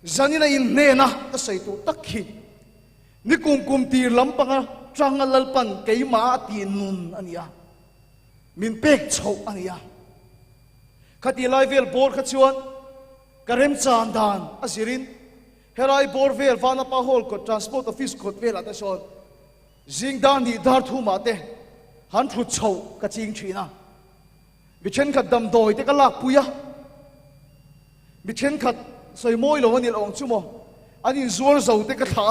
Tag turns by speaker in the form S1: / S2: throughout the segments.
S1: zanina in ne na ka sei tu takhi ni kum ti lampanga tranga lalpan keima ti nun ania min pek chho ania khati lai vel bor kha chuan karem chan dan asirin herai bor vel vana pa hol ko transport office khot vel ata son jing dan ni dar thu ma te han thu chho ka ching thina mi chen khat dam doi te ka lak puya mi chen khat soi moi lo ni long chu mo ani zuar zo te ka tha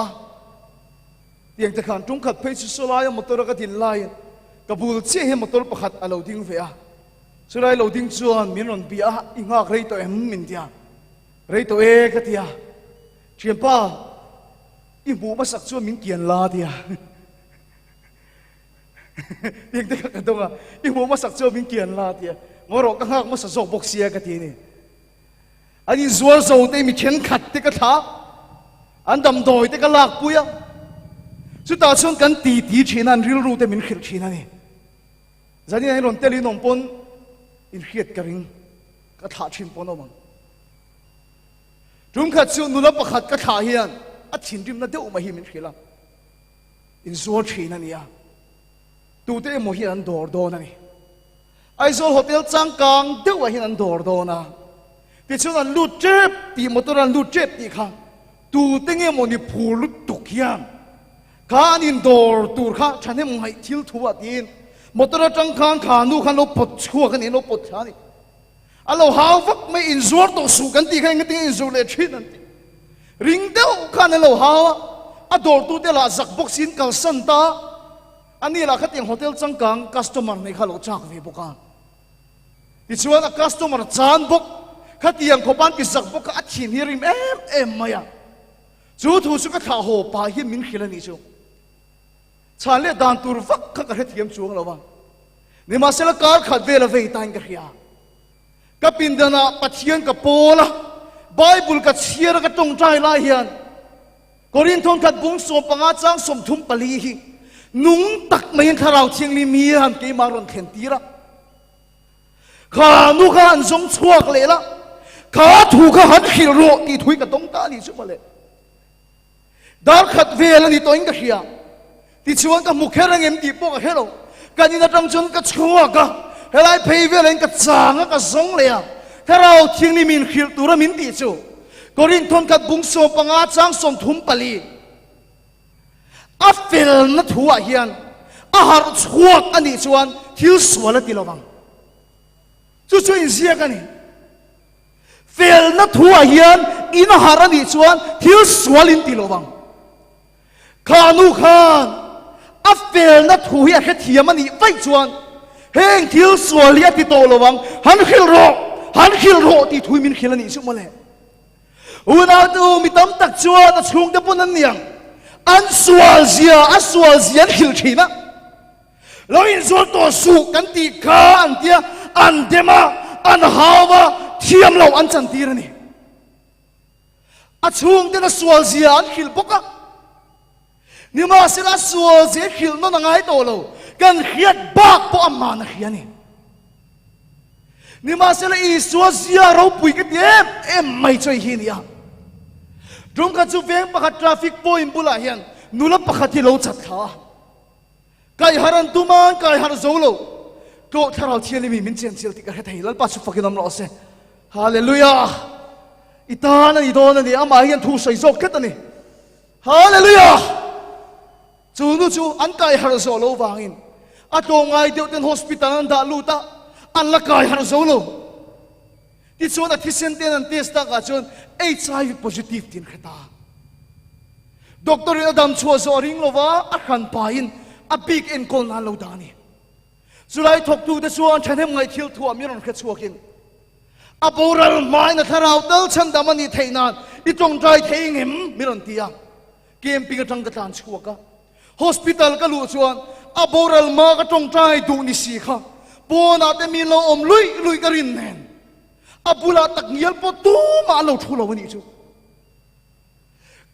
S1: tiang te khan tung khat phei chu solai motor ka tin lai kabul che he motor pakhat alo ding ve a sulai lo ding chuan min ron bia ingak rei to em min dia rei to e ka tia thiam pa i bu ma sak chu min kian la dia tiang te ka donga i bu ma sak chu min kian la dia ngoro ka ngak ma sa zok bok sia ka ti ni ani zuar zo te mi chen khat te ka tha an dam doi te ka lak puya chu ta chuan kan ti thinan ril ru te min khil thina ni zani ai ron teli nom pon in khiat ka ring ka tha thin pon omang tum khat chu nula pakhat ka tha hian a thin rim na deuh ma hi min khila in zuar thina ni a tu te mo hi an dor do na ni Aizol hotel changkang deuh a hin an dor do na ti chuan an lut trep ti motor an lut trep ti kha tu tenge mo ni phur tuk hian kan in dor tur kha thane ngai thil thuwa tin motor changkang kha nu khan lo pot chua kan in lo pot thani alo haw vak mai in zuar to su kan ti kha ngai in zu le thin an ti ring deuh khan lo hawa a dor tu te la zak box in kal san ta ani la khating hotel changkang customer nei kha lo chak ve boka ti chuan a customer chan bok khatiang khopan ki zak bok a thin hirim em maya chu thu su ka tha ho pa hi min khilani chu chale dan tur vak kha ka thiam chuang lawa ni ma sela kar khat vela ve tan ka khia ka pindana pathian ka pola bible ka chiar ka tong trai la hian korin thong khat bung som panga chang som thum pali hi nung tak mai tharau thiang ni mi han ke ma ron khen tira kha nu kha an zong chuak le la kha thu kha han khil ro ti thui ka tong ta ni chu male dar khat vela ni toing ka khia ti chuan ka mukherang em ti po ka helo kanina tang chun ka chua ka helai phei velen ka changa ka zong le a tharau thiang ni min khil tura min ti chu korin thon khat bung som panga chang som thum pali a fel na thua hian a har chuak ani chuan thil swala ti lawang chu chu in sia ka ni fel na thua hian in har ani chuan thil swalin ti lawang khanu khan a fel na thu hi a khe thiam ani vai chuan heng thil swalia ti to lawang han khil ro ti thui min khil ani chu male una tu mi tam tak chuan a chung te pon an niang an swal zia khil thina lo in zol to su kan ti kha an tia an dema an hawa thiam lo an chan tir ani a chung te na swal zia an khil boka ni ma sila swal zia khil no na ngai to lo kan khiat bak po amma na khiani ni ma sila I swal zia ro pui ke em mai choi hi nia drum ka chu veng pakhat traffic point bula hian nula pakhat hi lo chat kha kai haran tuman kai har zolo to tharau thiali mi min chen chil ti ka thei lal pa chu fakin am lo se hallelujah itana I dona ni ama hian thu sai zok khet ani hallelujah chu nu chu an kai har zolo wangin atongai deuten hospital an da luta an la kai har zolo ti chuan a thisen ten an test ta ka chuan HIV positive tin khata doctor in adam chua zo ring lova a khan pain a big en kol na lo dani zulai thok tu de chuan thanem ngai thil thu mi ron kha chuakin a boral mai na tharau dal chan damani theinan I tong trai theingem mi ron tia camping atang ka tan chuaka hospital ka lu chuan a boral ma ka tong trai du ni si kha pona te mi lo om lui ka rin nen abula tak ngial po tu ma lo thu lo ni chu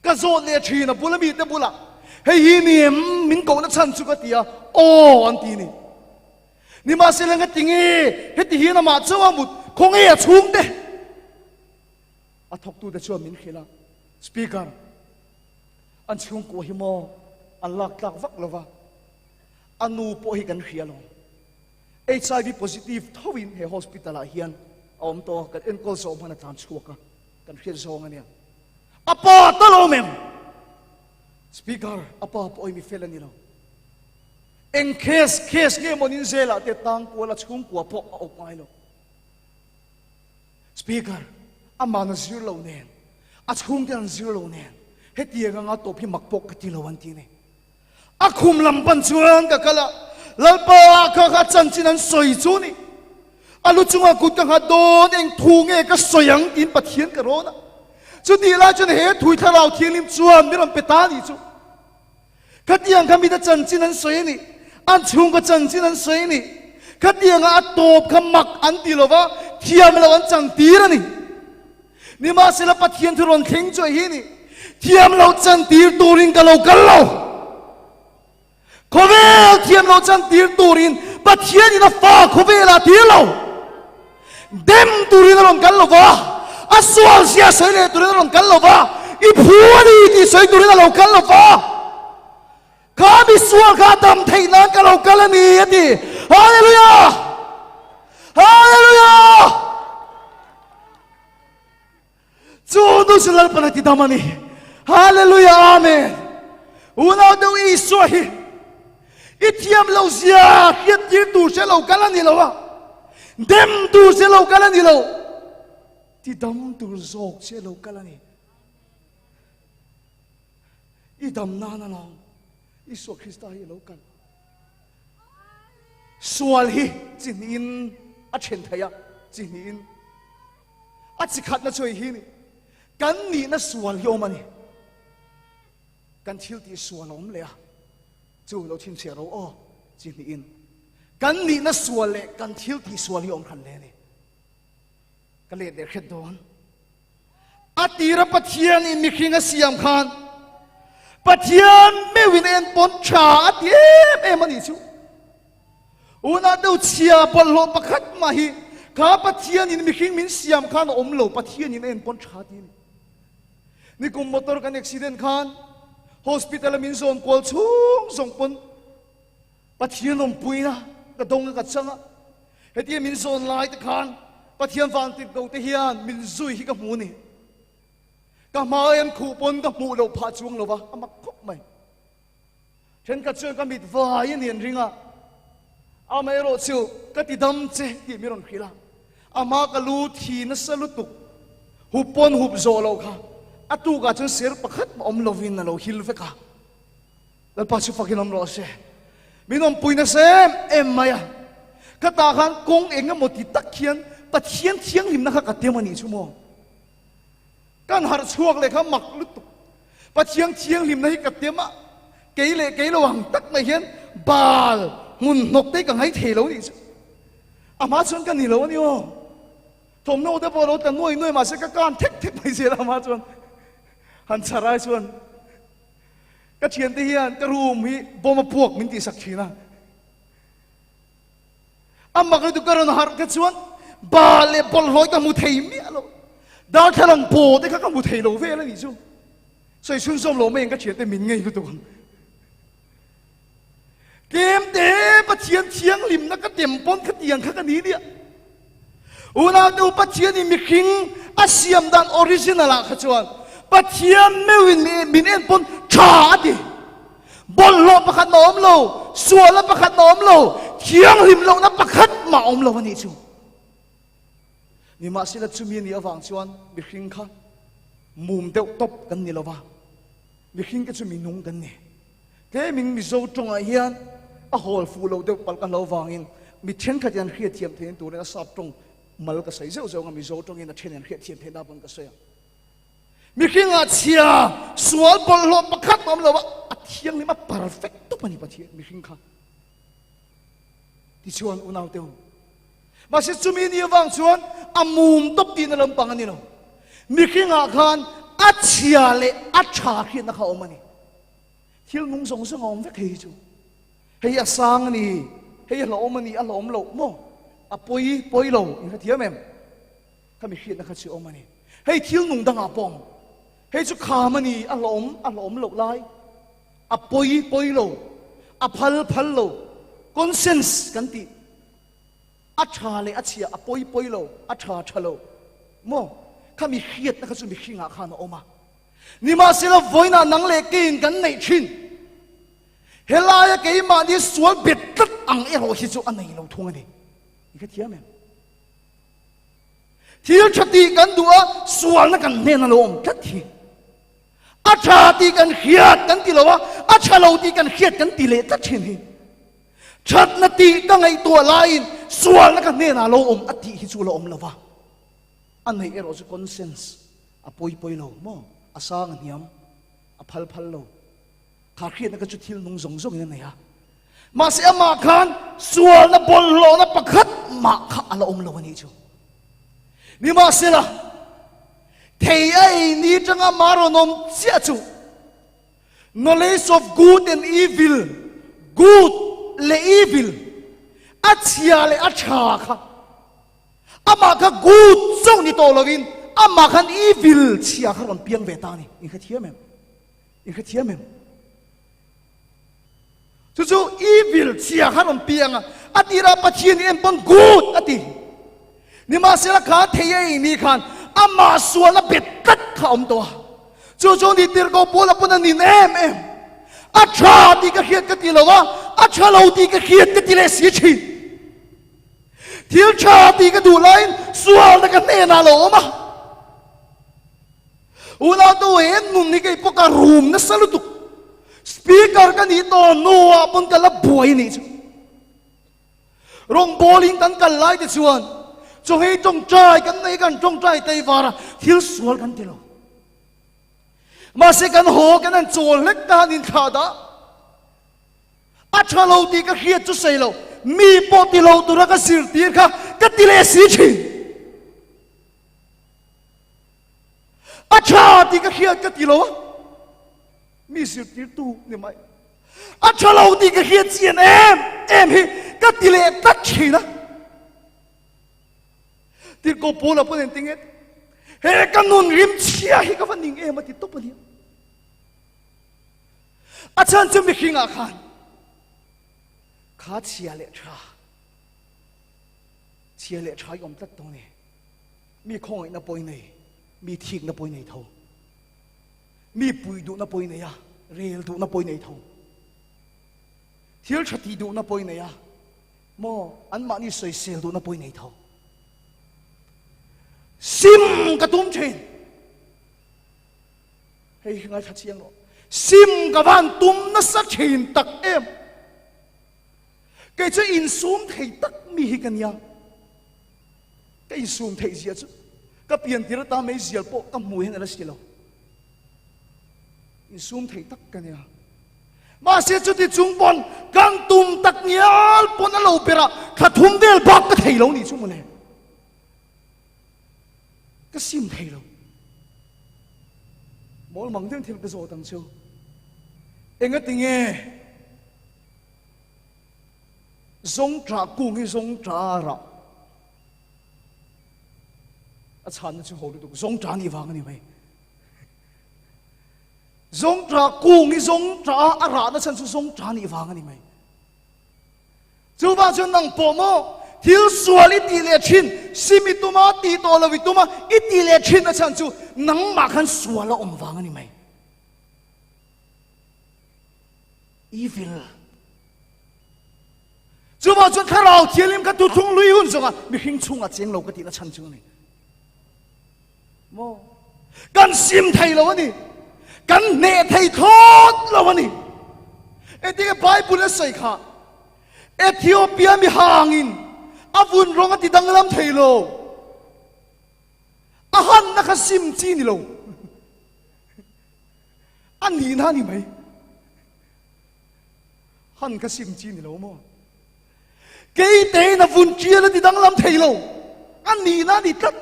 S1: ka zo le thina bula mi te bula hei hi ni min ko na chan chu ka tia o an ti ni ma se lenga tingi he ti hi na ma chawa mut khong e chung te a thok tu de chu min khila speaker an chung ko hi mo an lak tak vak lova anu po hi kan hialo HIV positive thawin he hospital a hian om to kan enkol so mana tan chuaka kan hil zong ania apa talo mem speaker apa po mi felani lo en case nge monin zela te tang ko la chung ko po op mai lo speaker amana zero nen a chung kan zero nen he tianga nga to phi makpok ka tilawan ti ne a khum lam pan chuang ka kala lalpa ka chanchin an soi chu ni alu chunga kut ka don eng thu nge ka soyang tin pathian ka rona chu ni la chun he thui tharau thilim chuam mi ram petani chu ka tiang ka mi da chanchin an soi ni an chung ka chanchin an soi ni ka tianga a top ka mak an tilova thiam lawan chang tirani ni ma sila pathian thuron theng choi hi ni thiam lo chan tir turin ka lo khovel thiam lo chan tir turin pathian ina fa khovela tir lo dem turin ron kal lo wa aswal sia soi le turin ron kal lo wa I phuani ti soi turin lo kal lo wa ka bi swal ka dam thei na ka lo kal ani ati hallelujah hallelujah chudu silal panati damani hallelujah amen una do iso hi itiam lo zia khiat tir tu se lo kalani lo wa dem tu se lo kalani lo ti dam tu zok se lo kalani I dam na na lo iso Krista hi lo kal swal hi chinin a chen thaya chinin a chikhat na choi hi ni kan ni na swal hi omani kan thil ti swal om le chu lo thin che ro o chinin kan ni na swal le kan thil ti swal hi om khan le ni ka le der khet don atira pathian in mikhinga siam khan pathian me win en pon cha atiem emani chu una do chia pol lo pakhat ma hi ka pathian in mikhing min siam khan om lo pathian in en pon cha ti ni kum motor kan accident khan hospital min zon kol chung zong pon pathian om puina ka dong ka changa heti min zon lai ta khan pathian van tip go te hian min zui hi ka mu ni ka ma em khu pon ka mu lo pha chuang lo wa amak khop mai chen ka chung ka mit vai yen ringa amai ro chu ka ti dam che ti mi ron khila ama ka lu thi na salutuk hupon hup zo lo kha atu ga chen ser pakhat om lovin na lo hil fe ka dal pa chu fakin om lo se minom puina sem em maya ka ta khan kong enga moti takhian pathian thiang lim na kha ka temani chu mo kan har chuak le kha mak lutuk pathian thiang lim na hi ka tema keile wang tak mai hian bal mun nok te ka ngai thelo ni chu ama chon kan ni lo ni o thom no da bo lo ta noi ma se ka kan thek mai se la ma chon han charai chuan ka thian te hian ka room hi boma puak min ti sak thina amak le tu karon har ka chuan ba le bol loi ka mu thei mi alo dar thalang po te ka mu thei lo ve la ni chu soi sun som lo men ka thian te min ngei lu tu kem te pathian thiang lim na ka tem pon ka tiang kha ka ni dia una tu pathian ni mikhing asiam dan original kha chuan pathian mewin min en pon tha di bol lo pakhat na om lo suala pakhat na om lo thiang lim lo na pakhat ma om lo ani chu ni ma sila chumi ni awang chuan mikhing kha mum deuh top kan ni lova mikhing ka chumi nung kan ni ke ming mi zo tonga hian a hol fu lo deuh pal kan lo wangin mi then kha jan khria thiam then tu na sap tong mal ka sai zo nga mi zo tong in a then an khria thiam then da bon ka soya mi khinga chia sual bol lo pakhat om lo a thiang ni ma perfect to pani pathi mi khing kha ti chuan unaw teu ma se chumi ni wang chuan amum top ti na lam pang ani no mi khinga khan a chia le a tha khi na kha omani thil nung song song om vek hi chu hei a sang ni hei a lo omani a lo om lo mo a poi lo in ka thiam em ka mi khit na kha chi omani hei thil nung dang a pom hei chu kha mani alom lo lai a poi lo a phal lo conscience kan ti a tha le a chia a poi lo a tha lo mo khami khiat na khasu mi khinga khana oma ni ma sila voina nang le kin kan nei thin helaya ke ma ni sual bet tat ang ero hi chu anei lo thung ani ni ka thiam em thil thati kan dua sual na kan ne na lo om tat thi a tha ti kan khiat kan ti lo wa a tha lo ti kan khiat kan ti le tat thin hi chat na ti ka ngai to lain sual na kan ne na lo om ati hi chu lo om lawa anei ero chu conscience a poi lo mo asang niam a phal lo khar khiat na ka chu thil nung zong ina nei ha ma se ama khan sual na bol lo na pakhat ma kha ala om lo ani chu ni ma se la thei ai ni changa maro nom chia chu knowledge of good and evil good le evil a chia le a tha kha ama kha good zong ni to lovin ama khan evil chia kha ron piang ve ta ni in kha thiam em chu evil chia kha ron piang a ti ra pathian em pang good ati ni ma se la kha thei ai ni khan ama sual na bet tat kha om to chu ni tir ko bola pun ni em a tha ti ka khiat ka ti lo wa a tha lo ti ka khiat ka ti le si chi thil tha ti ka du lain sual na ka ne na lo ma ula to en nun ni kai poka room na salutu speaker ka ni to no apon ka la boy ni chu rong bowling tan ka lai de chuan cho hei tong trai kan nei kan tong trai tei wara thil sual kan ti lo ma se kan ho kan an chol lek ta nin kha da a tha lo ti ka khiat chu sei lo mi po ti lo tu ra ka sir tir kha ka ti le si chi a tha ti ka khiat ka ti lo mi sir tir tu ni mai a tha lo ti ka khiat chien em hi ka ti le tak chi na tir ko pola pun entinget he kan nun rim chia hi ka vaning em ati to pali achan chu mi khinga khan kha chia le tha yom tat to ne mi khoi na poi nei mi thik na poi nei tho mi pui du na poi nei ya rel du na poi nei tho thil thati du na poi nei ya mo an ma ni soi sel du na poi nei tho sim ka tum chen hei ngai tha chiang lo sim ka van tum na sa chen tak em cái chứ in sum thầy tắc mi hi kan ya cái in sum thầy gì chứ cái biển thì ta mấy gì bộ cái mùi này là gì lo in sum thầy tắc kan ya mà sẽ cho thì chúng bọn gang tum tắc nhal bọn nó lâu bera khát thum del bạc cái thầy lâu ni chúng mình cái sim thầy lâu mỗi mong thêm cái số tăng siêu anh ấy nghe giống trả cung hay giống trả ra à chán chứ hồ được giống trả ni vàng ni mày giống trả cung hay giống trả à ra nó chán chứ giống trả ni vàng ni mày chú ba chú năng bỏ mô thiếu xua li tì lệ chín simi tu ma tì to la vi tu ma ít tì lệ chín nó chán chú năng mà khăn xua la om vàng ni mày evil chú bảo chú khai rào thiên liêm cái tu thung lũy hun rồi à mi hình chung à chén lâu cái gì nó chăn chú này mô cần sim thầy lâu anh cần nệ thầy thốt lâu anh ấy cái Bible nó say khá Ethiopia mi hangin avun rong ati dang lam thầy lâu ahan na ka sim chi ni lâu anh nhìn ha ni mấy han ka sim chi ni lâu mô cái tế là vun chia là thì đang làm thầy lâu anh nhìn nó đi cất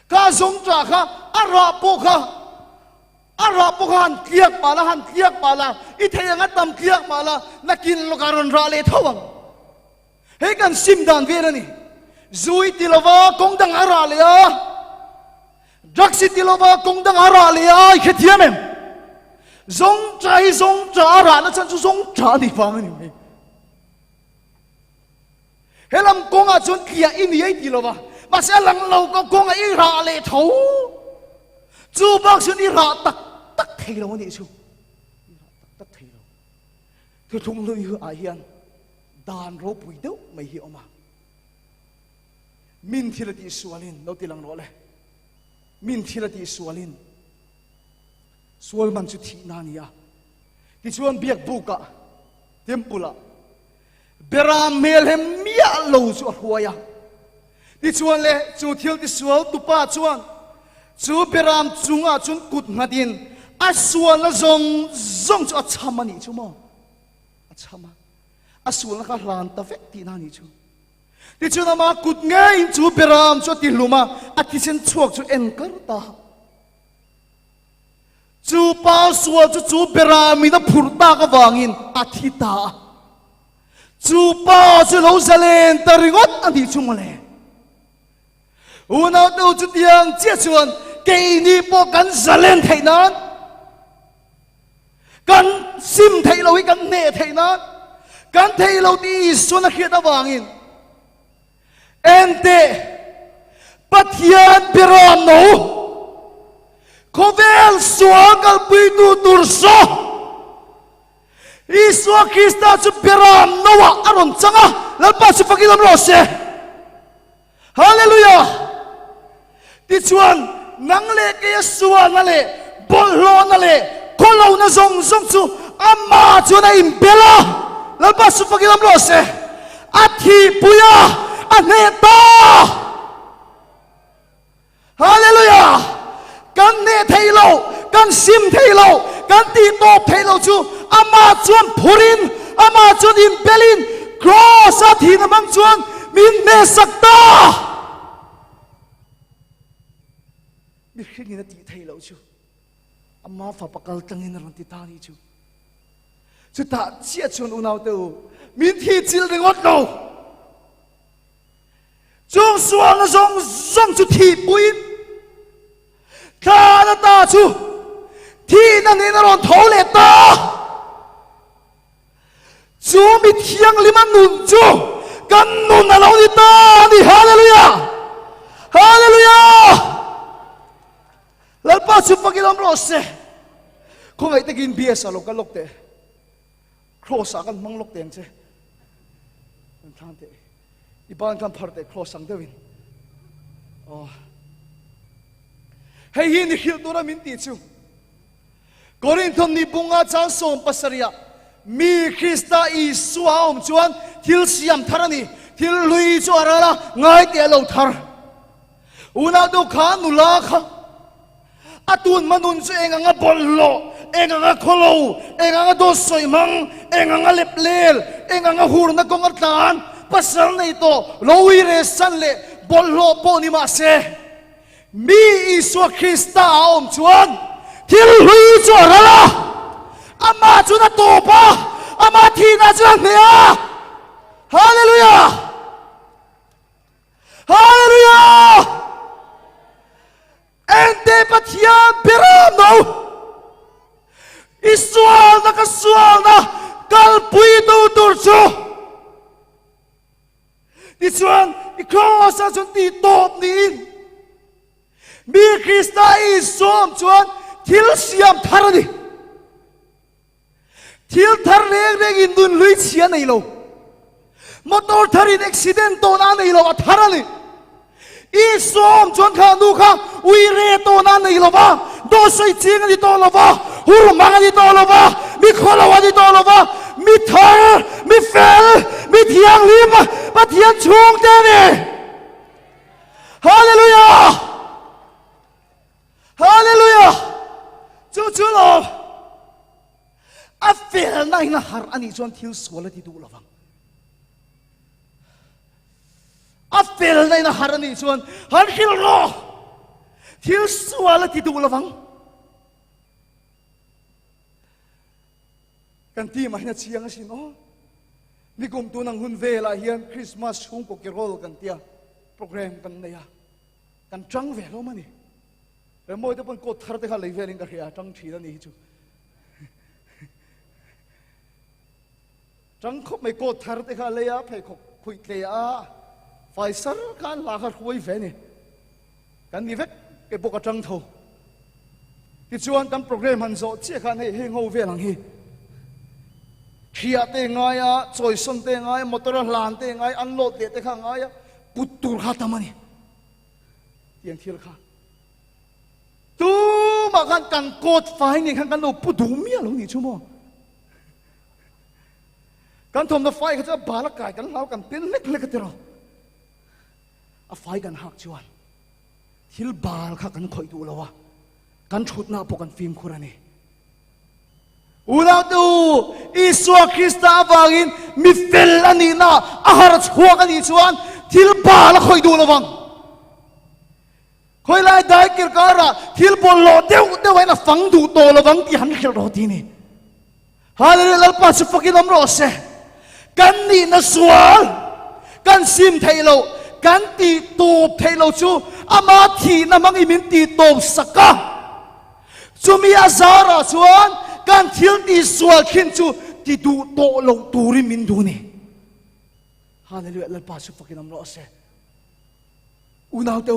S1: cả giống trả cả Arapo han kiak pala ít thầy ngắt tầm kiak pala na kin lo karon ra le thawang he kan sim dan ve na ni zui tilava kong dang ara le a drug city lova kong dang ara le ai khetiam em zong cha ara na chan chu zong cha ni phang ni me helam kong a chun kia in ye ti lova ma se lang lo ko kong a i ra le tho chu bak sun i ra tak thei lo ni chu tak thei lo thu thung lui hu a hian dan ro pui deuh mai hi oma min thilati sualin lo tilang ro le min thilati sualin sual man chu thi na nia ki chuan biak buka tempula beram mel hem mia lo chu huaya ti chuan le chu thil ti sual tu pa chuan chu beram chunga chun kut ngadin a sual la zong chu a chama ni chu mo a chama a sual la ka ran ta vek ti na ni chu ti chu na ma kut ngai chu beram chu ti luma a ti sen chuak chu en kar ta chu pa sual chu beram mi na phur ta ka wangin a thi ta chu pa chu lo zalen ta ringot ani chu mole una do chu tiang chia chuan ke ni po kan zalen thainan kan sim thai lo kan ne thainan kan thai lo ti suna khia ta wangin ente pathian beram no khovel suagal puitu turso Iswa Krista chu beram nowa aron changa lalpa chu pakilam lo se hallelujah ti chuan nang le ke suwa na le bol lo na le kholo na zong chu amma chu na imbela lalpa chu pakilam lo se athi puya aneta hallelujah kan ne thailo kan sim thailo kan ti top thailo chu ama chuan phurin ama chuan in belin cross a thi na mang chuan min ne sakta mi khing na ti thailo chu ama fa pakal tangin ran ti ta ni chu chu ta chia chuan unaw te min thi chil ringot lo chung suang zong chu thi puin ta na ta chu thi na ni na ron tho le ta chu mi thiang lima nun chu kan nun na lo ni ta ni hallelujah hallelujah lalpa chu pakilam ro se khong ai takin bs alo ka lok te cross a kan mang lok teng che an than te iban kan phar te cross ang dewin oh hei hi ni khil tura min ti chu Korinthon ni bunga chang som pasaria mi Krista i suaom chuan thil siam tharani thil lui chu arala ngai te lo thar una do kha nula kha atun manun chu enganga bollo enganga kholo enganga do soimang enganga leplel enganga hurna kongartan pasal nei to loi re san le bollo po ni ma se mi Iswa Krista om chuan thil hui chu rala ama chu na to pa ama thi na chu nea hallelujah hallelujah ente pathian beram no Iswal na kaswal na kalpui do tur chu ti chuan I cross a chun ti top ni mi Krista I som chuan thil siam tharani thil thar reng in dun lui chia nei lo motor tharin accident to na nei lo tharani I som chuan kha nu kha ui re to na nei lo ba do soi ching ni to lo ba hur mang ni to lo ba mi kholo ni to lo ba mi thar mi fel mi thiang lim pa thian chung te ni hallelujah hallelujah chu lo a fel nai na har ani chuan thil suala ti du lawang a fel nai na har ani chuan har hil lo thil suala ti du lawang kan ti mai na chiang a sin o ni kum tu nang hun vela hian Christmas hung ko ki rol kan tia program kan neya kan chang ve lo mani rồi mỗi đứa con cột thar thế khai lấy về lên cái kia trăng chỉ là này chú trăng khóc mấy cột thar thế khai lấy á phải khóc khui thế á phải sar kan là khát khui về này kan ni vết cái bộ cái trăng thầu thì chuan tam program han zo che khan hei ngô về lăng hi khia te ngai a choi son te ngai motor lan te ngai an lot le te kha ngai a putur kha tamani tiang thil kha tu mà kan cột phải ni kan lo pu du mi lo ni chu mo kan thom na fai kha ba la kai kan lau kan pin lek lek te ro a fai kan hak chuan thil bal kha kan khoi du lo wa kan chut na po kan film khurani ulau tu Isua Krista wangin mi fel ani na ahar chhuak ani chuan thil bal khoi du lo wang khoi lai dai kir kara thil bol lo deu ai na phang du to lo wang ti han khel ro ti ni hallelujah lal pa chu fakin am ro se kan ni na sual kan sim thailo kan ti top thailo chu ama thi na mang imin ti top saka chumi azara chuan kan thil ti sual khin chu ti du to lo turi min du ni hallelujah lal pa chu fakin am ro se unau te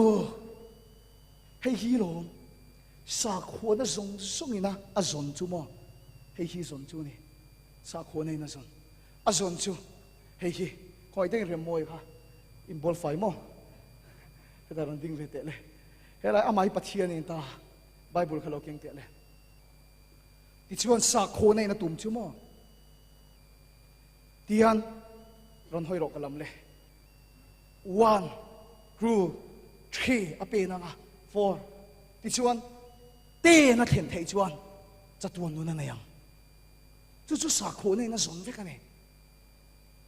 S1: hei hi lo sa kho na zong song ina a zon chu mo hei hi zon chu ni sa kho nei na zon a zon chu hei hi khoi ding rem moi kha in bol fai mo he da ran ding ve te le he lai amai pathian in ta bible khalo keng te le ti chuan sa kho nei na tum chu mo tian ron hoi ro kalam le 1 2 3 ape na nga 4 ti chuan te na then thei chuan chatuan nu na na yang chu sa kho nei na zon ve ka ne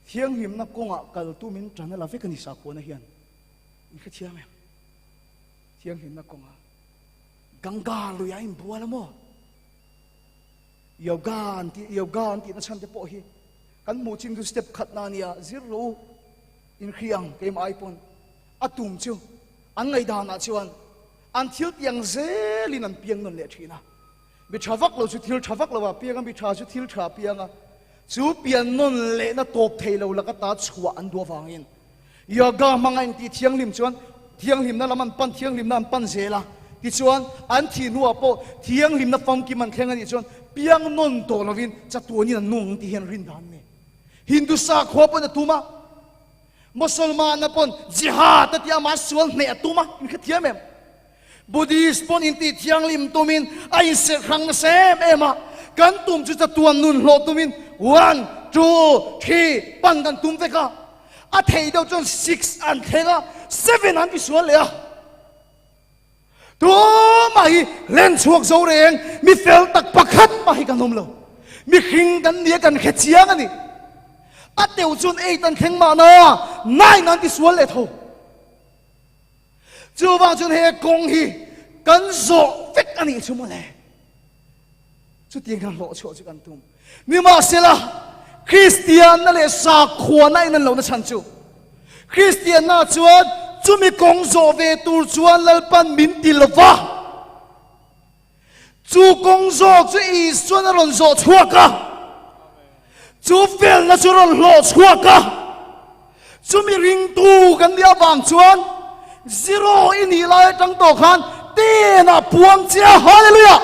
S1: thiang him na konga kal tu min tran la ve ka ni sa kho na hian ni kha thiam em thiang him na konga ganga lu ya im buala mo yogan ti na chan te po hi kan mu ching du step khat na nia zero in khiang ke mai pon atum chu an ngai da na chuan an thil tiang zelin an piang non le thina bi thawak lo chu thil thawak lo wa piang bi tha chu thil tha pianga chu pian non le na top thei lo la ka ta chhuwa an do wangin yoga mangain ti thiang lim chuan thiang lim na laman pan thiang lim na an pan zela ti chuan an thi nuwa po thiang lim na fam ki man thlenga ni chuan piang non to lovin chatuani na nung ti hen rin dan ne hindu sa kho po na tuma musulman na pon jihad ti ama sual ne atuma in khathiam em buddhist pon in ti thiang lim tumin ai se khang na sem ema kan tum chu chatuan nun hlo tumin 1 2 3 pan kan tum ve ka a thei do chon 6 an thega 7 an ti sual le a tu mai len chuak zo reng mi fel tak pakhat mai kan nom lo mi khing kan nia kan khechiang ani a teu chun ei tan kheng ma na nai nan ti sual le tho chu wang chun he kong hi kan zo vek ani chu mo le chu tiang kan lo chu kan tum mi ma sela Christian na le sa khua nai nan lo na chan chu Christian na chuan chu mi kong zo ve tur chuan lal pan min ti lova chu kong zo chu i suan ron zo chua ka chu fel na chu ron lo chua ka chu mi ring tu kan dia bang chuan zero in hi lai tang to khan te na puang chia hallelujah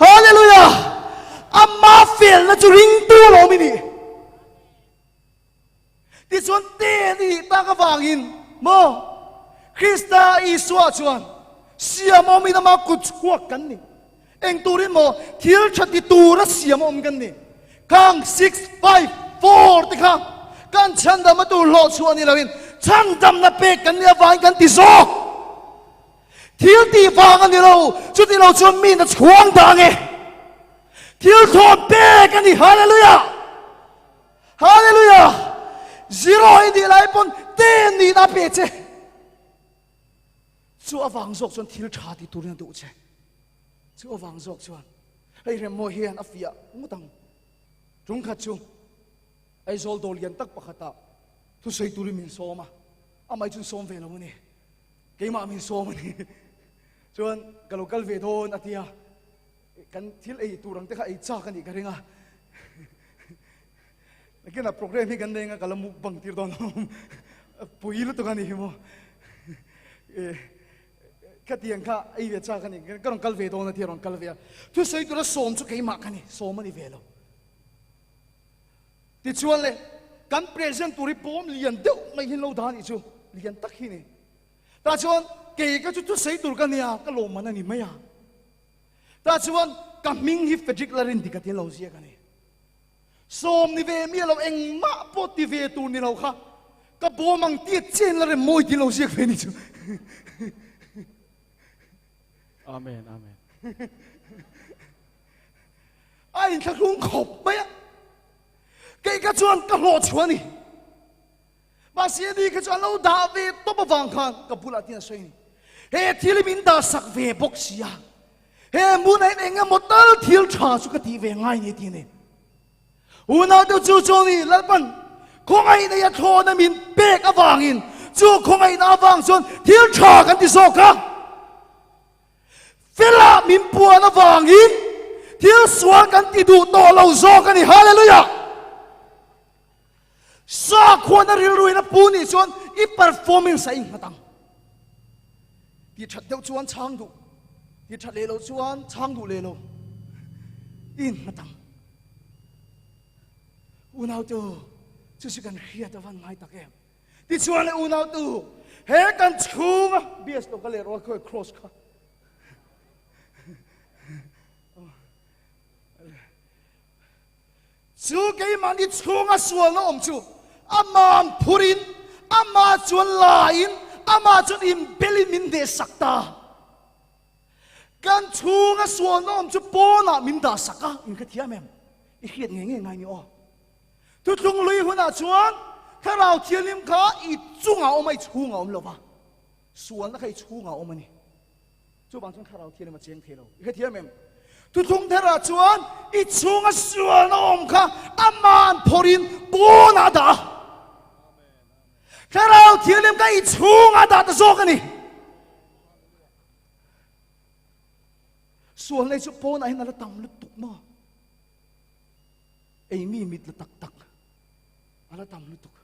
S1: hallelujah amma fel na chu ring tu lo mi ni ti chuan te ni ta ka wangin mo Krista Isua chuan siam om ina ma ku chuak kan ni eng turin mo thil thati tura siam om kan ni kang 6 5 4 ti kha kan chanda ma tu lo chuan ni lawin chang dam na pe kan ni awang kan ti zo thil ti wang ani lo chu ti lo chuan mi na chuang da nge thil thon pe kan ni hallelujah hallelujah zero in di lai pon ten ni na pe che chu awang zok chuan thil tha ti turin du che chu awang zok chuan ai rem mo hian afia ngutang rung khat chu ai zol dol yan tak pakhata thu sei turin min soma amai chun som ve lo ni keima min som ni chuan kalokal ve thon atia kan thil ei turang te kha ei cha kan ni ka ringa lakina program hi kan denga kalamuk bang tir don puilu to kan ni mo katiang kha ei ve cha kan ni kan kal ve thon atia ron kal ve tu sei tu la som chu kei ma kan ni som ani ve lo ti chuan le kan present turi pom lian deuh mai hin lo dan i chu lian tak hi ni ta chuan ke ka chu tu sei tur kan nia ka lo man ani maya ta chuan ka ming hi fedrik larin dikatin lo zia kan ni som ni ve mi lo eng ma po ti ve tu ni lo kha ka bo mang ti chen la re moi ti lo zia fe ni chu
S2: amen amen
S1: ai thak lung khop maya cái chuan ka lo chuan ni ba sia di ka chuan lo da ve to ba wang khan ka bula tin soi ni he thilimin da sak ve bok sia he mun ai enga motal thil tha su ka ti ve ngai ni ti ne una do chu chu ni lalpan khong ai na ya tho na min pek awangin chu khong ai na awang chuan thil tha kan ti so ka fela min puan awangin thil suan kan ti du to lo zo ka ni hallelujah sa khuan na ril ruin na pu ni chuan i performance ai matang ti that deuh chuan chang du ti that le lo chuan chang du le lo in matang unau tu chu si kan hria ta van mai tak em ti chuan le unau tu he kan chunga bias to ka le ro khoi cross kha chu ke man di chunga sual no om chu aman purin ama chuan lain ama chuan im belin min de sakta kan chunga sual no om chu pona min da saka in ka thiam em I hiat nge nge ngai ni o tu tung lui huna chuan kharau thialim kha I chunga o mai chunga om lo ba sual na khai chunga om ani chu bang chuan kharau thialim a cheng thelo I ka thiam em tu tung thera chuan I chunga sual no om kha aman porin pona da kharau thialim ka I chunga da ta zok ani sual nei chu pona hin ala tam lu tuk ma ei mi mit la tak tak ala tam lu tuk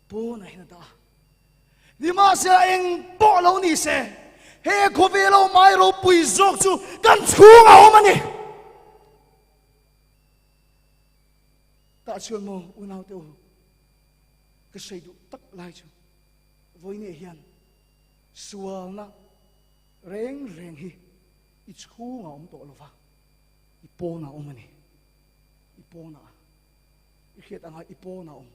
S1: pona hin da ni ma se eng po lo ni se he ko ve lo mai ro pui zok chu kan chunga o mani ta chuan mo unau te cái xây đủ tắc lại chứ với nè hiền sual na reng reng hi I chu nga om to lo va I po na om ani I po na I khiat anga I po na om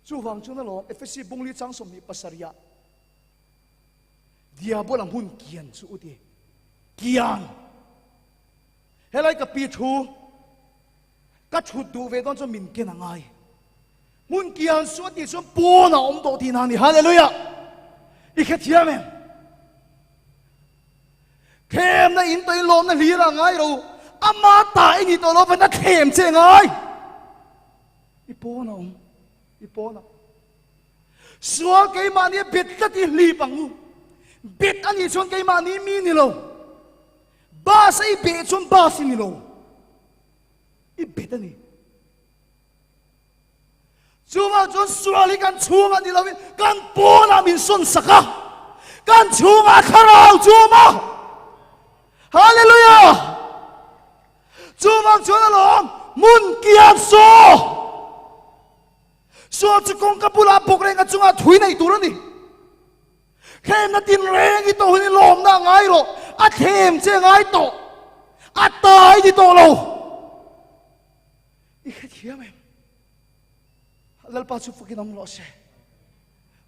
S1: chu wang chu na lo efesi bungli chang som ni pasaria diabol am hun kian chu uti kian helai ka pi thu ka chut du ve don cho min ken angai mun kian suat ni chon po na om to ti na ni hallelujah I khet hiam em khem na in toi lom na li ra ngai ro ama ta ni to lo na khem che ngai I po na om I po na sual ke ma ni bit ta ti li pangu bit ani chon ke ma ni mi ni lo ba sai be chon ba si ni lo I bit ani Chunga chun suali kan chunga ni lawin kan pona min sun saka kan chunga kharau chuma hallelujah chunga chun alom mun kian so chu kong kapula pokrenga chunga thui nei turani khem na tin reng I to ni lom na ngai ro a them che ngai to a tai ni to lo I khethiam em lal pa chu fukin am lo se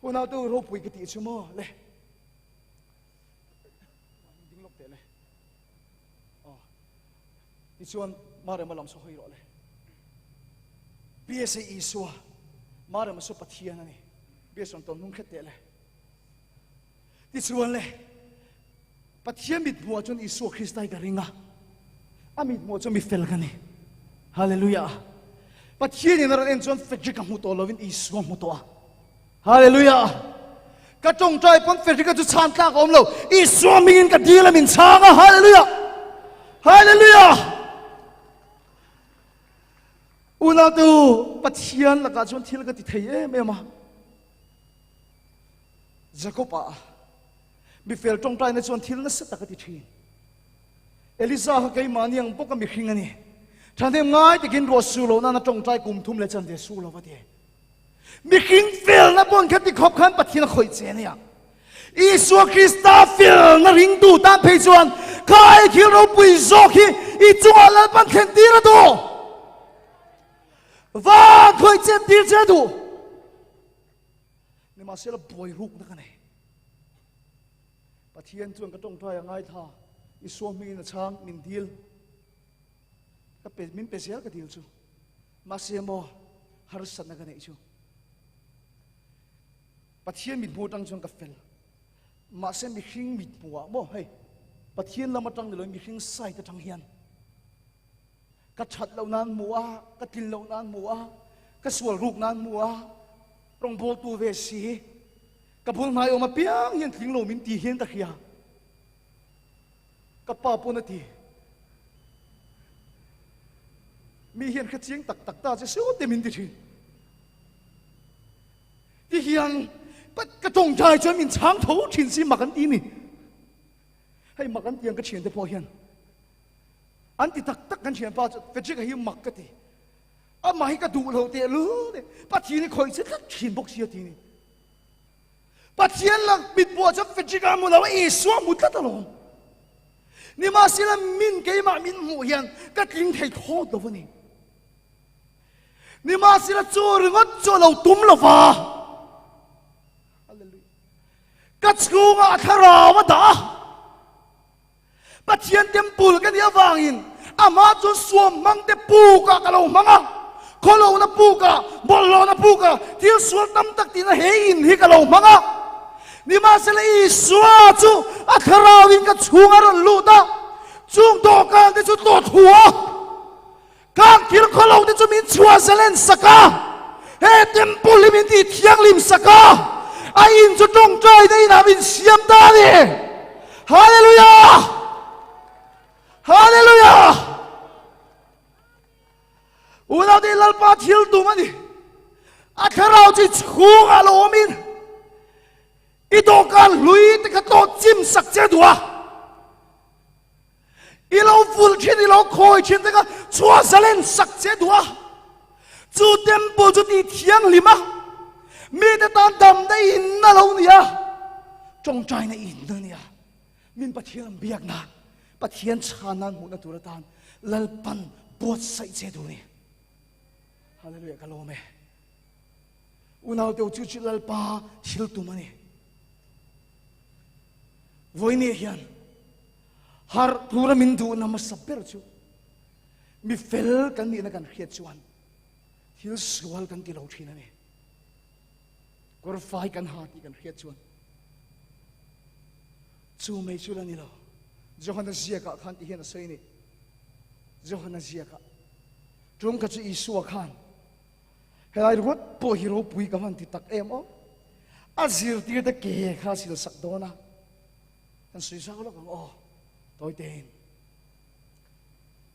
S1: una to ro pui ki ti chu mo le ding lok te le ti chuan mare malam so hoi ro le bia se isua mare ma so pathian ani bia son ton nung khet te le ti chuan le pathian mit mo chon isu Christai ka ringa amit mo chon mi fel ka ni hallelujah pathian in ran chon fetji ka mu to lovin isu mu to hallelujah ka tong trai pon fe ka chu chan tla om lo I so min ka dil min changa hallelujah hallelujah una tu pathian la ka chon thil ka ti thei me ma Jacoba mi fel tong trai na chon thil na sa ta ka ti thi Eliza ha kai maniang poka mi khing ani thane ngai ti kin ro su lo na na tong trai kum thum le chan de su lo wa de mi khing fel na bon khat ti khop khan pathian khoi che ne ya Isu Krista fel na ring tu ta phei chuan kai khil ro pui zo khi I chunga lal pan khen ti ra do va khoi chen ti che du ni ma se la boy ruk na ka nei pathian chuan ka tong trai ngai tha Isu mi na chang min dil ka pe min pe sia ka dil chu ma se mo har san na ka nei chu pathian min bu tang chuan ka fel ma se mi hring mit buwa mo hei pathian lama tang loi mi hring sai ta tang hian ka that lo nan muwa ka til lo nan muwa ka sual ruk nan muwa rong bol tu ve si ka bul mai oma piang hian thling lo min ti hian ta khia ka pa pu na ti mi hian kha chiang tak tak ta che su te min ti thin ti hian cái trông trai cho mình sáng thấu thiên sĩ mặc anh đi nè hay mặc anh tiếng cái chuyện để phô hiện anh thì tắc tắc cái chuyện bao phải chỉ cái hiu mặc cái gì à mà cái đủ lâu tiền lứa đấy bắt thiên này khởi sẽ rất chuyện bốc xia thì nè bắt thiên là bị bỏ cho phải chỉ cái một là ý xóa một cái đó nhưng mà sẽ là mình cái mà mình mua hiện cái tiếng thầy thốt đâu vậy nè nhưng mà sẽ là cho rừng ngót cho lâu túm lâu vào cái chú ngã thà rào mà đã bắt hiện temple cái này vàng in ama cho suam mang te pu cả cái lâu mang à khó lâu na pu cả bol lâu na pu cả thiếu suam tâm tắc thì nó hay in hi cái lâu mang à nhưng mà sẽ lấy xóa chú thà rào in cái chú ngã rồi lụt đó chúng tôi càng thì chúng tôi thua càng thiếu khó lâu thì chúng mình chua sẽ lên saka hey temple mình thì thiang lim saka ai in cho trong trai đây là mình xiêm ta đi hallelujah hallelujah unao đi lal pa thiel tu mà đi akharao chỉ chung alo min ito kan lui te ka to chim sak che dua ilo ful chin ilo khoi chin te ka chua salen sak che dua chu temple chu ti thiang lima mi ta tan dam da in na lo nia trong trai na in na nia min pathian biak na pathian chanan mu na turatan lalpan bot sai che du ni hallelujah kalome unau te chu chu lalpa thil tu mani voine hian har pura min du na ma saber chu mi fel kan ni na kan khiat chuan thil sual kan ti lo thina ni Kor fai kan hati kan khiat chuan chu mai chu la ni lo Johanna Ziaka khan ti hian sai ni Johanna Ziaka trung ka chu Isu khan helai ruat po hero pui ka man ti tak em o azir ti ta ke kha sil sak dona kan sui sa lo kan o toi ten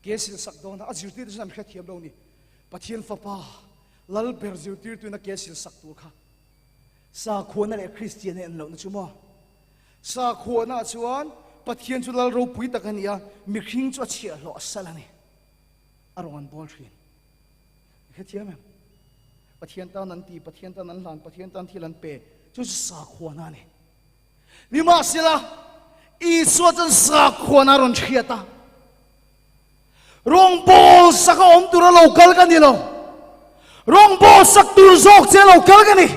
S1: ke sil sak dona azir ti sam kha thiam lo ni pathian fa pa lal ber zir ti tu na ke sil sak tu kha sa khona le Christian en lo na chuma sa khona chuan pathian chu lal ro pui takania mi khing chu chia lo salani arongan bol thin hetiam pathian ta nan ti pathian ta nan lan pathian tan thilan pe chu sa khona ni ni ma sila I so jan sa khona ron thiata rong bol sak om tu ro lokal kan ni lo rong bol sak tu zok che lokal kan ni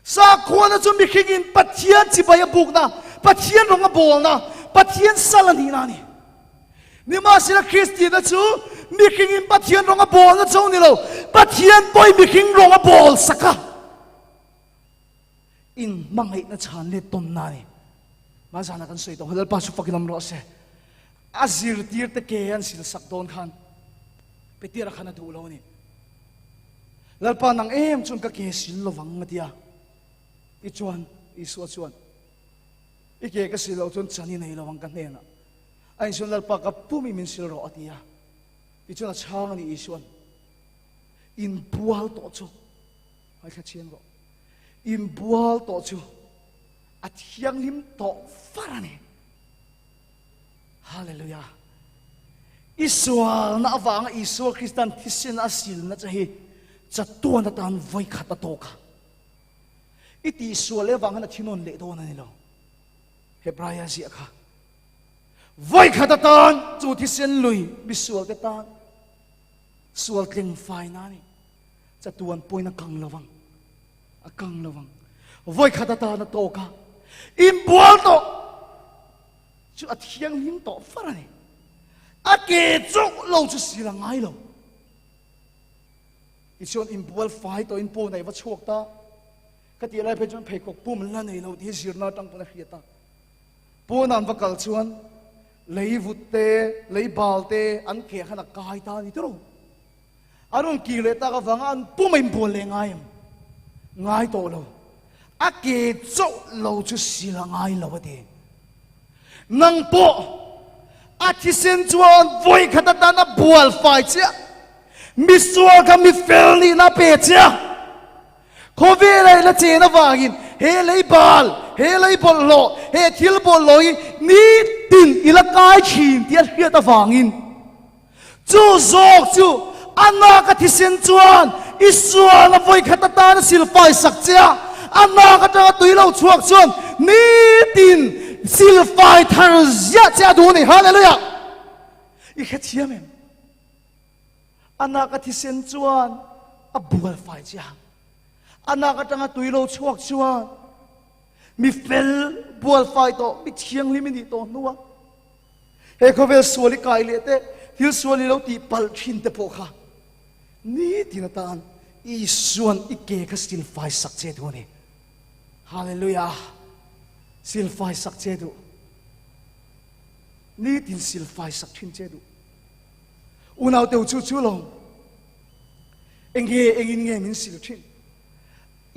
S1: sa khona chu mi khingin pathian chi baya buk na pathian ronga bol na pathian salani na ni ma sila Christian na chu mi khingin pathian ronga bol na chu ni lo pathian boy mi khing ronga bol saka in mangai na chan le ton na ni ma sana kan soi to halal pa su fakilam ro se azir tir te ke an sil sak don khan petira khana du lo ni lalpa nang em chun ka ke sil lo wang matia i chuan i suwa chuan i ke ka sil lo chuan chani nei lo ang kan hena ai chuan lalpa ka pumi min sil ro atia i chuan a chang ni i chuan in bual to chu ai kha chian ro in bual to chu a thiang lim to farane hallelujah Israel na awang Israel Christian Christian asil na chahi chatuan na tan voi khata to ka iti Israel le wang na thinon le do na ni lo Hebraya zia kha voi khata tan chu thi sen lui bisual te tan sual tling fai na ni chatuan poina kang lawang akang lawang voi khata ta na to ka im bual to chu athiang lim to farani a ke chok lo chu sila ngai lo i chuan in bual fai to in po nei wa chuak ta ka ti lai pe chuan phei kok pum la nei lo ti zirna tang puna khiata po nan va kal chuan lei vut te lei bal te an khe khana kai ta ni tro arun ki le ta ka wanga an pum in bual le ngai to lo a ke chok lo chu sila ngai lo te nang po a thi sen chuan voi khata ta na bual fai chia mi sual ka mi fel ni na pe chia ko ve lai la che na wangin he lei bal he lei bol lo he thil bol lo ni tin ila kai chin tia hria ta wangin chu zok chu ana ka thi sen chuan Israel na voi khata ta na sil fai sak chia ana ka ta tui lo chuak chuan ni tin sil fai thar zia cha du ni hallelujah i kha chiam em ana ka thi sen chuan a bual fai chia ana ka tanga tui lo chuak chuan mi fel bual fai to mi thiang lim ni to nuwa he ko vel suali kai le te thil suali lo ti pal thin te po kha ni tinatan i suan i ke ka sil fai sak che du ni hallelujah sil fai sak che du ni tin sil fai sak thin che du unaw te chu chu lo engin nge min sil thin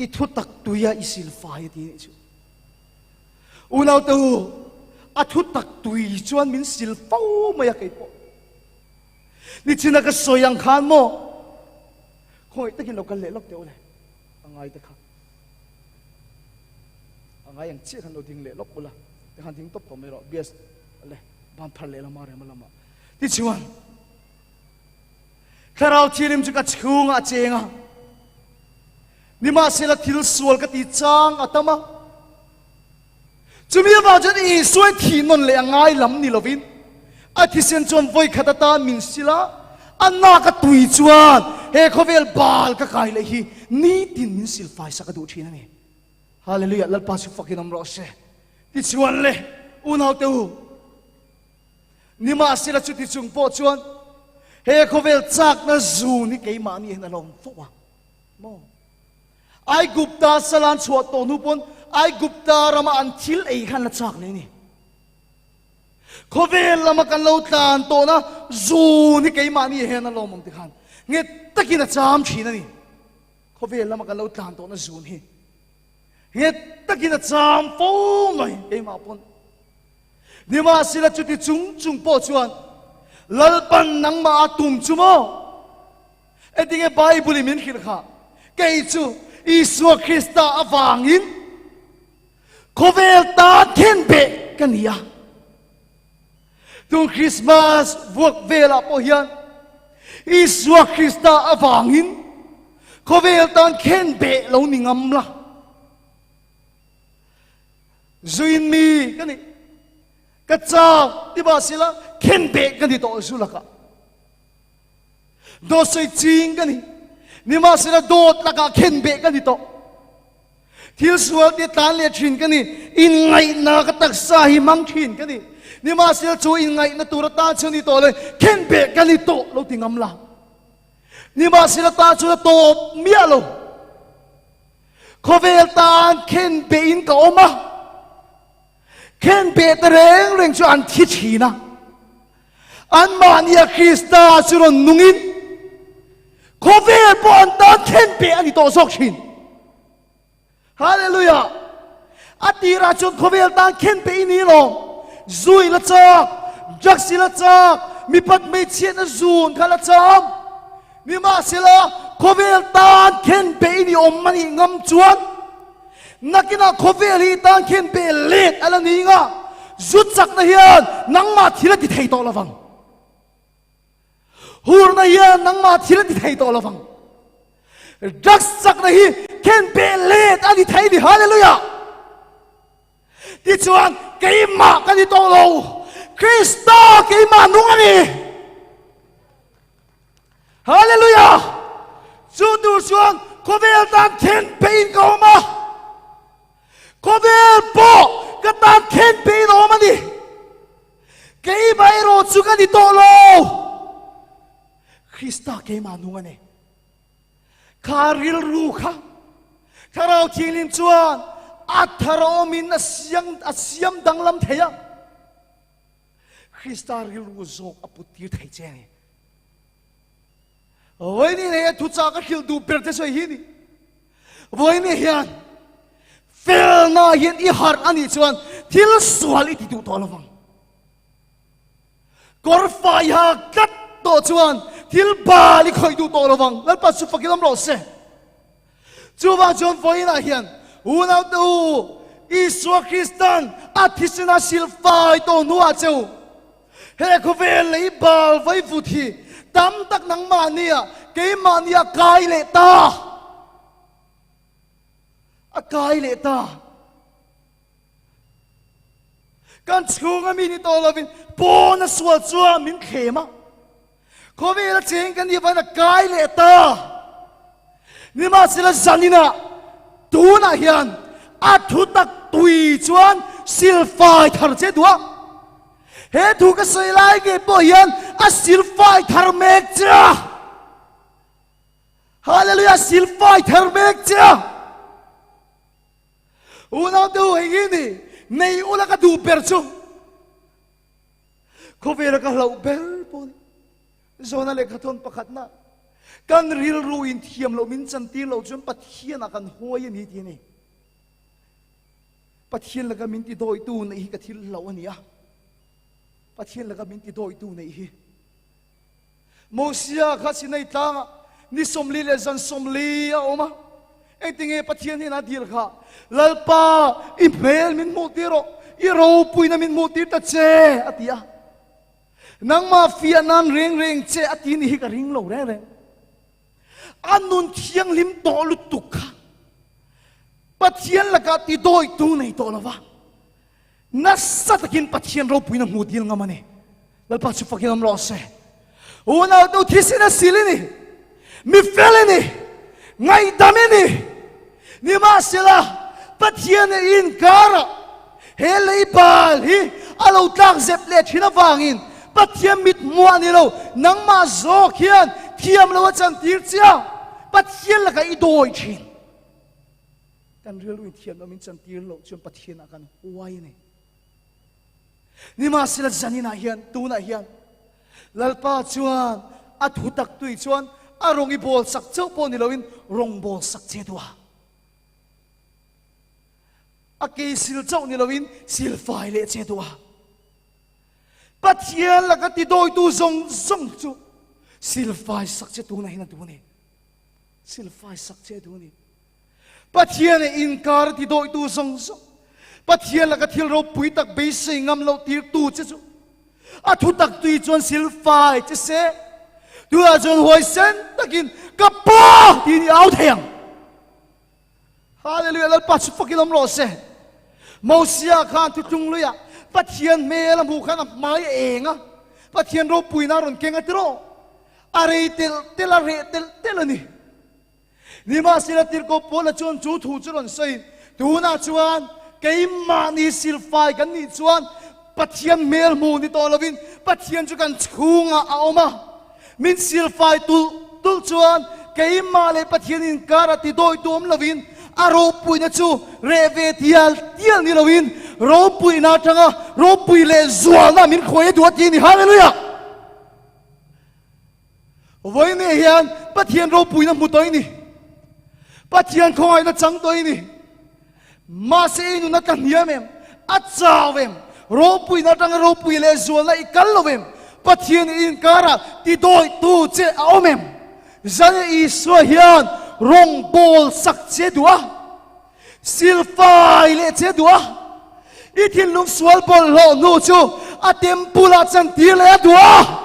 S1: i thu tak tuya i sil fai ti ni chu unaw te a thu tak tui chuan min sil fau ma ya kai po ni china ka soyang khan mo khoi takin lokal le lok te ole angai ta kha angai yang che khan lo ding le lok bula te khan ding top ko me ro bias le ban phar le la ma re ma lama ti chuan kharau thirim chu ka chhunga chenga nima sela thil sual ka ti chang atama chumi ba jan i soi thi non le angai lam ni lovin a thi sen chon voi khata ta min sila anna ka tui chuan he khovel bal ka kai le hi ni tin min sil fai sa ka du thina ni hallelujah lal pa su fakin am ro se ti chuan le unaw te u nima sila chu ti chung po chuan he khovel chak na zu ni ke ma ni na long fo wa mo ai gupta salan chuat to nu pon ai gupta rama an thil ei khan la chak le ni khovel lama kan lo tlan to na zu ni ke ma ni he na lo mong ti khan nge takina cham thina ni khovel lama kan lo tlan to na zu ni nge takina cham fo mai ke ma pon nima sila chuti chung chung po chuan lalpan nang ma tum chumo etinge bible min khil kha ke chu Isu Krista awangin khovel ta khen be kania tung Christmas vuak vela po hian Isu Krista awangin khovel ta khen be lo ningam la zuin mi kani ka chaw ti ba sila khen be kani to sulaka do soi ching kani nima sila dot laka khen be kani to thil sual ti tan le thin kani in ngai na ka tak sa hi mang thin kani nima sila chu in ngai na tur ta chuni to le khen be kani to lo tingam la nima sila ta chu to mia lo khovel tan khen be in ka oma khen be tereng reng chu an thi china an mania Krista suron nungin khovel po an ta khen be ani to sok chin Hallelujah. Atira chun khovel tan khen pe ni lo. Zui la chak, jaksi la chak, mi pat me chen na zun khala cham. Ni ma sila khovel tan khen pe ni om mani ngam chuan. Nakina khovel hi tan khen pe let ala ni nga. Zut chak na hian nang ma thila ti thei to lawang. Hur na hian nang ma thila ti thei to lawang. Drugs chak na hi khen pe let ani thei ni. Hallelujah. Ti chuan cái mà cái đi to lo Christo cái mà nung ani. Hallelujah. Chu tu chuan khovel tan khen pe ko ma. Khovel po cái tan khen pe no ma ni. Cái bai ro chu cái đi to lo Christo cái mà nung ani. Karil ru kha Karao kilin chuan Atharo min asyam danglam theya Christa ril uzok aputir thai che ni voi ni ne thu cha ka khil du per te so hi ni voi ni hian fel na hian I har ani chuan thil swal I ti tu to lawang kor fai ha kat to chuan thil bali khoi du to lawang lal pa su fakilam lo se chuwa chuan voi na hian Unaw tu Iswa Kristan Atisina silfai to nuwa cheu He khovel lei bal vai futhi Tam tak nang mania Kei mania kai le ta A kai le ta Kan chunga mi ni to lovin Po na suwa chua min khema Khovel cheng kan iwan a kai le ta Nima sila zanina Tu na hian Athu tak tui chuan silfai thar che dua He thu ka sei lai ge po hian A silfai thar mek cha Hallelujah silfai thar mek cha Unaw tu hi ni Nei ula ka du per chu Khovela ka lau ber po Zona le khaton pakhat na Kan ril ruin thiam lo min chan ti lo chun pathian akan hoi ni ti ni pathian laga min ti doi tu nei ka thil lo ania pathian laga min ti doi tu nei hi mosia kha sinai tanga ni somli le zan somli a oma etinge pathian hi na dil kha lalpa email min motiro I ro puina min motir ta che atia nang mafia nan reng che atini hi ka ring lo reng Anun thiang lim to lu tukha Pathian laga ti doi tu nei to lawa Nasa takin pathian ro puina mudil nga mani Lalpa chu fakinam lo se Una tu thisina silini Mi felini Ngay damini Nima sila Pathian in kara Helay bal hi Alaw tak zep le chinavangin Pathian mit mua nilo Nang mazok yan Thiam lawa chan tir siya Pathian laga I doi chin Kan real win thiam lawa min chan tir lo Chun pathian akan huway ni Nima sila zanina hiyan Tuna hiyan Lalpa chuan At hutak tui chuan Arong ibol sak chow po nilawin Rong bol sak che dua Aki sil chow nilawin Sil fai le che dua Pathian laga ti doi tu zong zong chu Sil fai sak che tu na hinan tu ni Sil fai sak che tu ni Pathian inkar ti doi tu zong zong Pathian laga thil ro pui tak be se ngam lo tir tu che chu Athu tak tui chuan sil fai che se Tu a chuan hoi sen takin Kapa ti ni au theng Hallelujah lalpa chu fakilam lo se Mausia khan tu tung luya Pathian me la mu khan mai enga Pathian ro pui na ron kenga tiro Are tel are tel ni Nima sila tir ko pola chuan chu thu chuan sai Tu na chuan Kei ma ni sil fai kan ni chuan Pathian mel mu ni to lovin Pathian chu kan chunga a oma Min sil fai tul chuan Kei ma le pathian in kara ti doi tom lovin Aro pui na chu reve tial ni lovin Ro pui na tanga ro pui le zual na min khoe duat ni hallelujah Voi ne hian pathian ro pui na mu toi ni Pathian khoi na chang toi ni Masa inu na kanyamem, at zawem, ropui na tang ropui le zual na ikalovem, patien in kara, tidoy tu che aomem. Zane iswa hiyan, rong bol sak che dua, silfai le che dua, itin lung sual bol lo nu chu, atem pula chan tir le dua.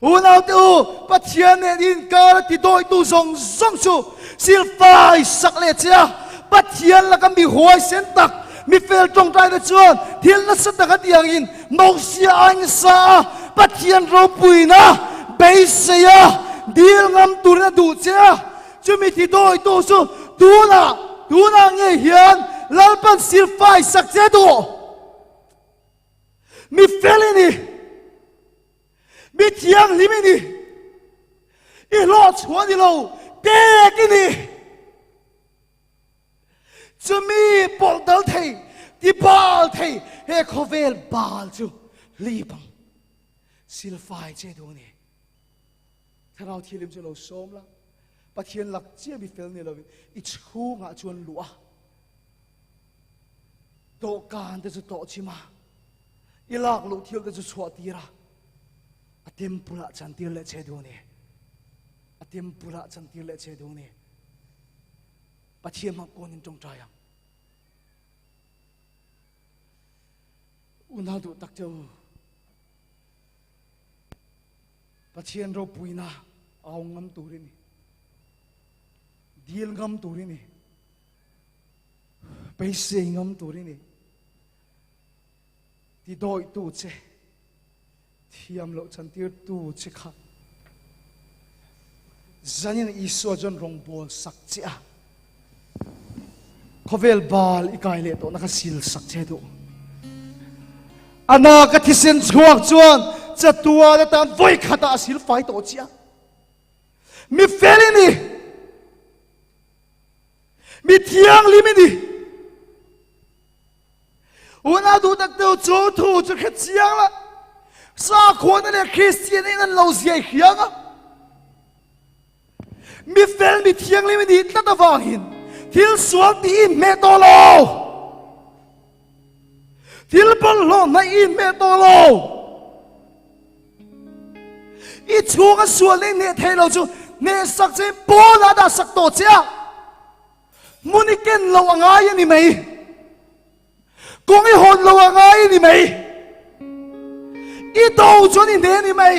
S1: Unaw tu patien in kara, tidoy tu zong zong chu, silfai sak le che. Pathian la kan mi huai sen tak mi fel trong tai da chuan thil na sat ka tiang in no sia ang sa pathian ro pui na be se ya dil ngam tur na du cha chu mi thi doi tu su tu na nge hian lalpan sil fai sak che do mi fel ni mi tiang li mi ni I lo chuan ni lo te ki ni cho mi bol dal thei ti bal thei he khovel bal chu li bang sil fai che do ni tharau thilim chu lo som la pathian lak chia bi fel ni lo I chu nga chuan lua to kan te chu to chi ma I lak lo thil te chu chhuat tira atem pula chan tir le che do ni atem pula chan tir le che do ni pathian ma kon in trong trai Una du tak châu pathian ro puina aw ngam turini dil ngam turini paise ngam turini ti doi tu che thiam lo chan tir tu che kha zanin iso jon rong bol sak che a khovel bal ikai le to naka sil sak che do ana ka thisen chuak chuan chatua da tan voi khata sil fai to chia mi felini mi thiang limini una du tak to chu thu chu kha chiang la sa khon le christian in lo zia hiang a mi fel mi thiang limini ta da wangin thil sual ti me to lo Tilbal lo na in me to lo I chuka sual ne thei lo chu ne sak che po la da sak to cha muniken lo angai ni mai kong I hon lo angai ni mai I do chu ni ne ni mai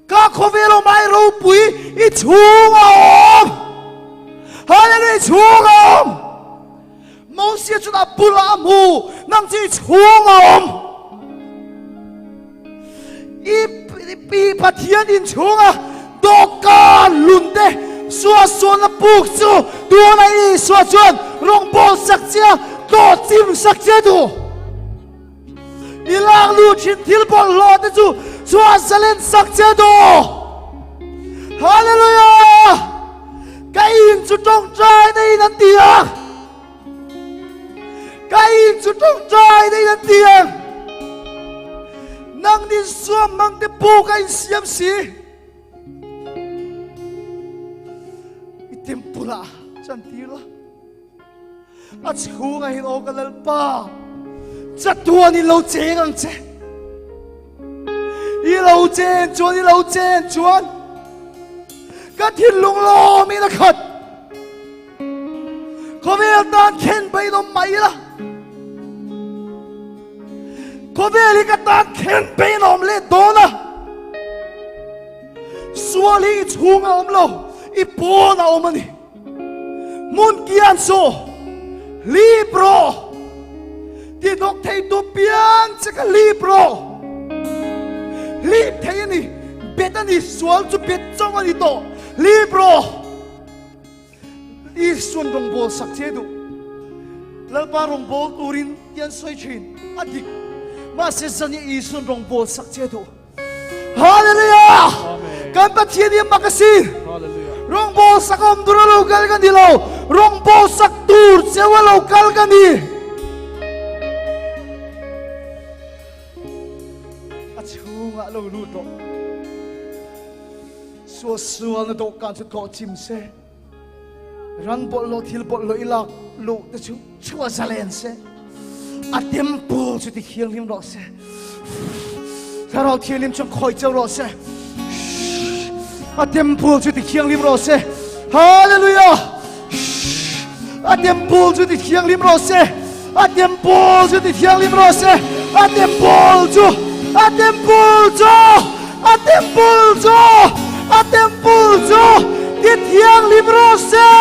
S1: ka khovelo mai ro pui I chunga om hale chunga om Mo sia chu na pula mu nang chi chunga om I pathian in chunga do ka lunde so na puk chu do na I so chuan rong bol sak chia do chim sak che du I lang lu chin thil bol lo te chu chua salen sak che du hallelujah kai in chu tong trai nei na tia Kai chu tong trai nei na tia Nang din suam mang te pu kai siam si Itim pula chan tila At chu nga hin o kalal pa Chatua ni lo che ngang che I lo chen chuan Ka thiên lung lo mi na khat Ko vel tan khen bai no mai la Ko veli ka tan khen bai nom le do na Suali chunga om lo I po na om ani Mun kian so Libro Ti dok thei tu piang che ka libro Lip thei ani betani sual chu bet chong ani to libro I sun rong bol sak che du lalpa rong bol turin yan soi chin adik ma se san I sun rong bol sak che du hallelujah kan pa chien ni makasin
S2: Hallelujah.
S1: rong bol sak om duro lo gal kan di lo rong bol sak tur se wa lo gal kan di achu nga lo lu to so sual na to kan chu to chim se ran bol lo thil bol lo ilak lu te chu chua zalen se a temple chu ti khiang lim ro se tharo thilim chang khoi chau ro se a temple chu ti khiang lim ro se hallelujah a temple chu ti khiang lim ro se a temple chu ti khiang lim ro se a temple chu a temple chu a temple chu a temple chu ti khiang lim ro se